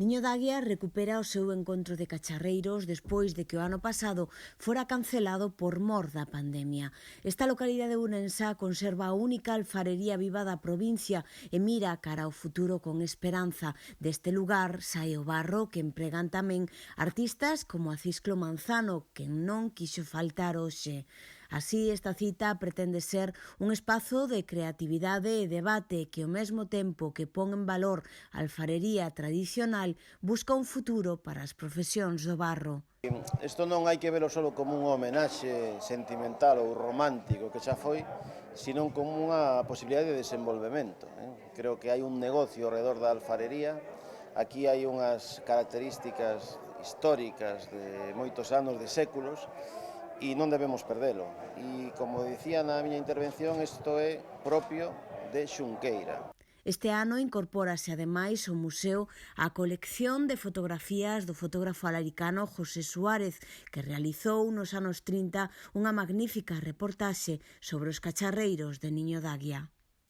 Niño d'Águia recupera o seu encontro de cacharreiros despois de que o ano pasado fora cancelado por mor da pandemia. Esta localidade ourensá conserva a única alfarería viva da provincia e mira cara ao futuro con esperanza. Deste lugar sae o barro que empregan tamén artistas como a Cisclo Manzano, que non quixo faltar hoxe. Así, esta cita pretende ser un espazo de creatividade e debate que, ao mesmo tempo que pon en valor a alfarería tradicional, busca un futuro para as profesións do barro. Isto non hai que velo só como unha homenaxe sentimental ou romántico que xa foi, sino como unha posibilidade de desenvolvemento. Creo que hai un negocio ao redor da alfarería, aquí hai unhas características históricas de moitos anos, de séculos, e non debemos perdelo. E, como dicía na miña intervención, isto é propio de Xunqueira. Este ano incorpórase ademais ao museo a colección de fotografías do fotógrafo alaricano José Suárez, que realizou nos anos 30 unha magnífica reportaxe sobre os cacharreiros de Niño d'Águia.